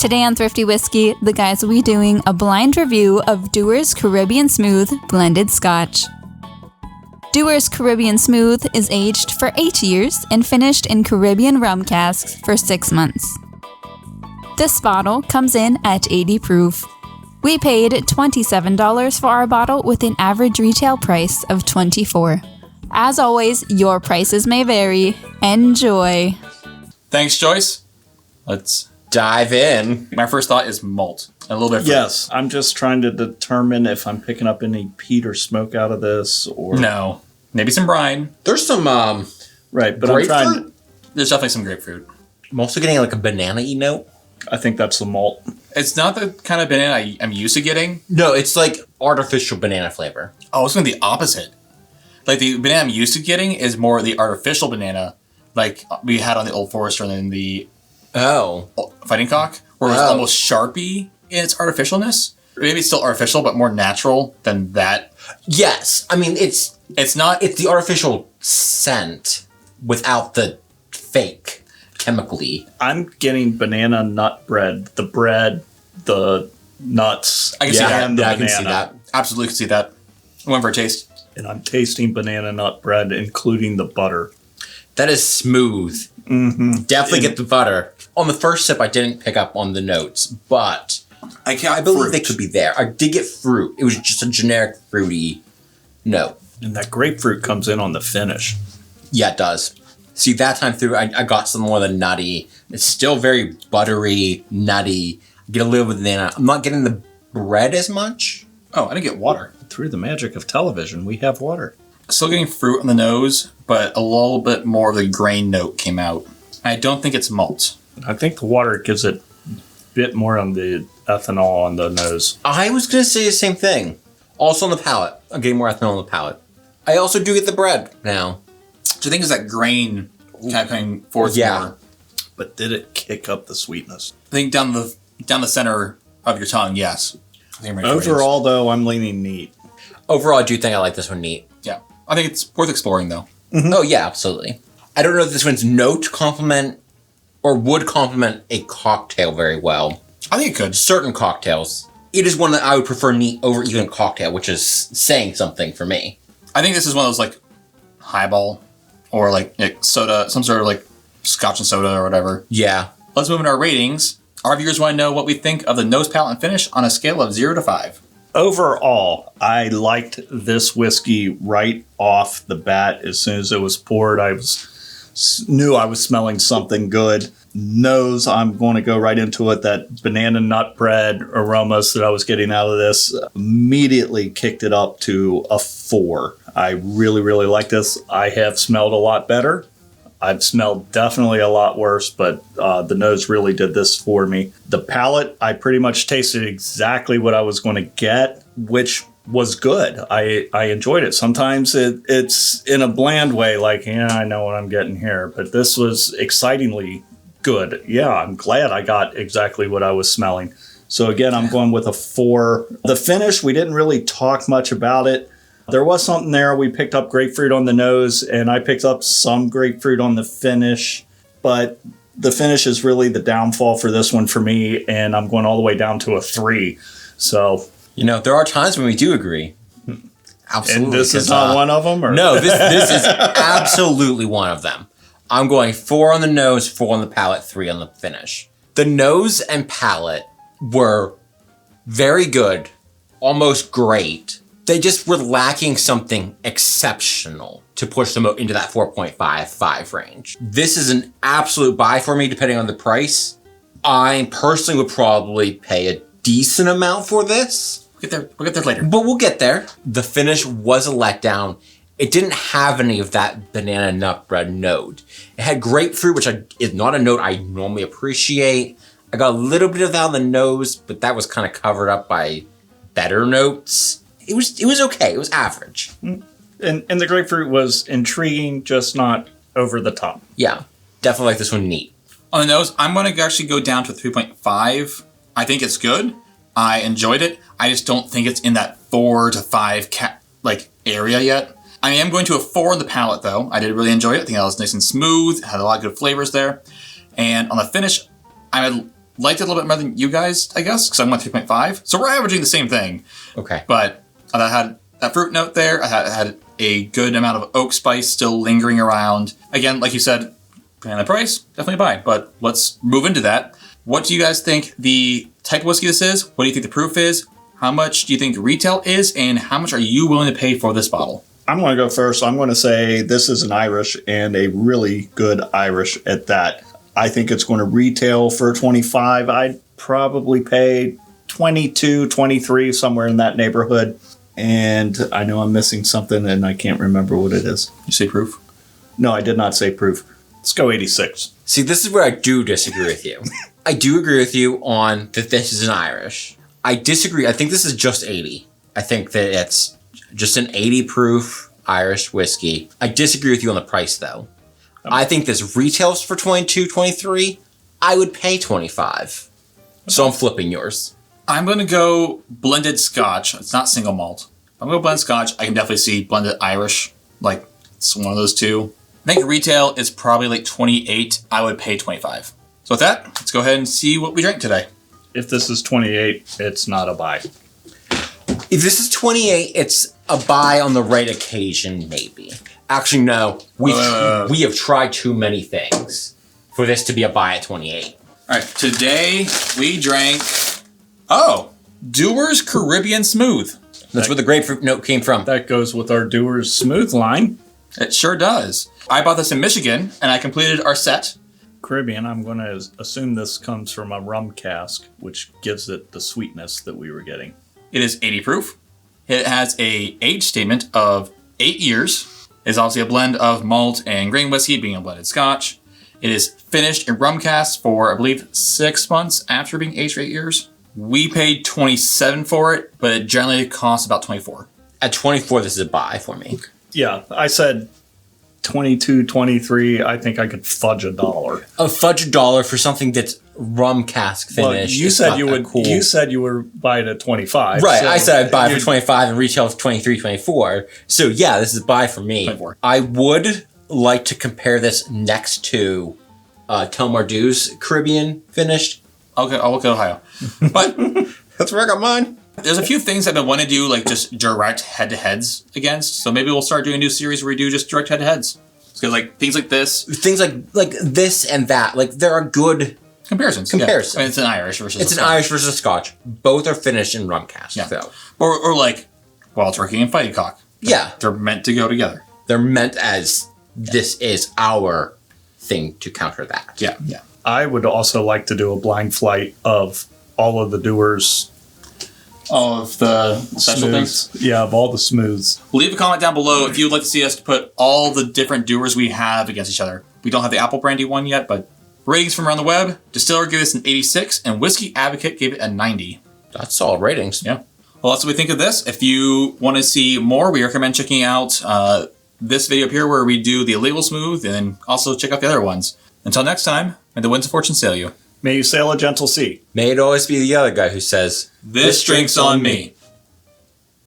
Today on Thrifty Whiskey, the guys will be doing a blind review of Dewars Caribbean Smooth Blended Scotch. Dewars Caribbean Smooth is aged for 8 years and finished in Caribbean Rum Casks for 6 months. This bottle comes in at 80 proof. We paid $27 for our bottle with an average retail price of $24. As always, your prices may vary. Enjoy. Thanks, Joyce. Let's dive in. My first thought is malt. A little bit. Yes, I'm just trying to determine if I'm picking up any peat or smoke out of this, or no, maybe some brine. There's some right, but grapefruit? I'm trying. There's definitely some grapefruit. I'm also getting like a banana-y note. I think that's the malt. It's not the kind of banana I'm used to getting. No, it's like artificial banana flavor. Oh, it's going to be the opposite. Like the banana I'm used to getting is more the artificial banana, like we had on the Old Forester and then the Fighting Cock, where it's almost sharpy in its artificialness. Maybe it's still artificial, but more natural than that. Yes, I mean it's not. It's the artificial scent without the fake chemically. I'm getting banana nut bread. The bread, the nuts. I can see that. And the I banana. can see that. Absolutely can see that. I went for a taste. And I'm tasting banana nut bread, including the butter. That is smooth. Mm-hmm. Definitely get the butter. On the first sip, I didn't pick up on the notes, but I believe they could be there. I did get fruit. It was just a generic fruity note. And that grapefruit comes in on the finish. Yeah, it does. See, that time through, I got some more than nutty. It's still very buttery, nutty. Get a little bit of banana. I'm not getting the bread as much. Oh, I didn't get water. Through the magic of television, we have water. Still getting fruit on the nose, but a little bit more of the grain note came out. I don't think it's malt. I think the water gives it a bit more on the ethanol on the nose. I was going to say the same thing. Also on the palate. I'm getting more ethanol on the palate. I also do get the bread now. So I think it's that grain kind of coming forth more. But did it kick up the sweetness? I think down the center of your tongue, yes. I think Overall, though, I'm leaning neat. Overall, I do think I like this one neat. Yeah. I think it's worth exploring, though. Mm-hmm. Oh, yeah, absolutely. I don't know if this one's note complement or would complement a cocktail very well. I think it could. Certain cocktails. It is one that I would prefer neat over even cocktail, which is saying something for me. I think this is one of those, like, highball or, like soda, some sort of, like, scotch and soda or whatever. Yeah. Let's move into our ratings. Our viewers want to know what we think of the nose, palate, and finish on a scale of 0 to 5. Overall, I liked this whiskey right off the bat. As soon as it was poured, I knew I was smelling something good. Nose, I'm going to go right into it. That banana nut bread aromas that I was getting out of this immediately kicked it up to a 4. I really, really like this. I have smelled a lot better. I've smelled definitely a lot worse, but the nose really did this for me. The palate, I pretty much tasted exactly what I was going to get, which was good. I enjoyed it. Sometimes it's in a bland way, like, yeah, I know what I'm getting here. But this was excitingly good. Yeah, I'm glad I got exactly what I was smelling. So again, I'm going with a 4. The finish, we didn't really talk much about it. There was something there. We picked up grapefruit on the nose, and I picked up some grapefruit on the finish. But the finish is really the downfall for this one for me, and I'm going all the way down to a 3. So, there are times when we do agree. Absolutely. And this is not one of them? Or? No, this is absolutely one of them. I'm going 4 on the nose, 4 on the palate, 3 on the finish. The nose and palate were very good, almost great. They just were lacking something exceptional to push them into that 4.5 range. This is an absolute buy for me, depending on the price. I personally would probably pay a decent amount for this. We'll get there later. But we'll get there. The finish was a letdown. It didn't have any of that banana nut bread note. It had grapefruit, which is not a note I normally appreciate. I got a little bit of that on the nose, but that was kind of covered up by better notes. It was okay. It was average. And the grapefruit was intriguing, just not over the top. Yeah. Definitely like this one neat. On the nose, I'm going to actually go down to 3.5. I think it's good. I enjoyed it. I just don't think it's in that 4 to 5 area yet. I am going to a 4 on the palate, though. I did really enjoy it. I think it was nice and smooth. Had a lot of good flavors there. And on the finish, I'm liked it a little bit more than you guys, I guess, because I'm going 3.5. So we're averaging the same thing. Okay. But I had that fruit note there. I had a good amount of oak spice still lingering around. Again, like you said, depending on the price, definitely buy. But let's move into that. What do you guys think the type of whiskey this is? What do you think the proof is? How much do you think retail is? And how much are you willing to pay for this bottle? I'm going to go first. I'm going to say this is an Irish, and a really good Irish at that. I think it's going to retail for 25. I'd probably pay 22, 23, somewhere in that neighborhood. And I know I'm missing something, and I can't remember what it is. You say proof? No, I did not say proof. Let's go 86. See, this is where I do disagree with you. I do agree with you on that this is an Irish. I disagree. I think this is just 80. I think that it's just an 80 proof Irish whiskey. I disagree with you on the price, though. I think this retails for 22, 23. I would pay 25. So I'm flipping yours. I'm going to go blended Scotch. It's not single malt. I'm going to blend Scotch. I can definitely see blended Irish. Like, it's one of those two. I think retail is probably like 28. I would pay 25. So with that, let's go ahead and see what we drank today. If this is 28, it's not a buy. If this is 28, it's a buy on the right occasion, maybe. Actually, no. We have tried too many things for this to be a buy at 28. All right, today we drank, Dewars Caribbean Smooth. That's where the grapefruit note came from. That goes with our Dewars Smooth line. It sure does. I bought this in Michigan, and I completed our set. Caribbean, I'm going to assume this comes from a rum cask, which gives it the sweetness that we were getting. It is 80 proof. It has a age statement of 8 years. It's obviously a blend of malt and grain whiskey, being a blended Scotch. It is finished in rum cask for, I believe, 6 months after being aged for 8 years. We paid $27 for it, but it generally costs about $24. At 24, this is a buy for me. Yeah, I said 22, 23. I think I could fudge $1. Fudge $1 for something that's rum cask finished. Well, you said you would. Cool. You said you were buying at 25. Right, so I said I'd buy it for 25 and retail for 23, 24. So yeah, this is a buy for me. 24. I would like to compare this next to Telmar-Dew's Caribbean finished. Okay, I'll look at Ohio. But that's where I got mine. There's a few things I've been wanting to do, like just direct head-to-heads against. So maybe we'll start doing a new series where we do just direct head-to-heads. Because like things like this, things like this and that, like there are good comparisons. Yeah. I mean, it's an Irish versus. It's an Irish versus a Scotch. Both are finished in rum cask. Yeah. So. Or like Wild Turkey and Fighting Cock. Yeah, they're meant to go together. They're meant as this is our thing to counter that. Yeah, yeah. I would also like to do a blind flight of all of the Dewars. All of the special smooths. things? Yeah, of all the smooths. Leave a comment down below if you would like to see us put all the different Dewars we have against each other. We don't have the apple brandy one yet, but ratings from around the web, Distiller gave us an 86, and Whiskey Advocate gave it a 90. That's solid ratings. Yeah. Well, that's what we think of this. If you want to see more, we recommend checking out this video up here where we do the illegal smooth, and also check out the other ones. Until next time, may the winds of fortune sail you. May you sail a gentle sea. May it always be the other guy who says, This drink's on me.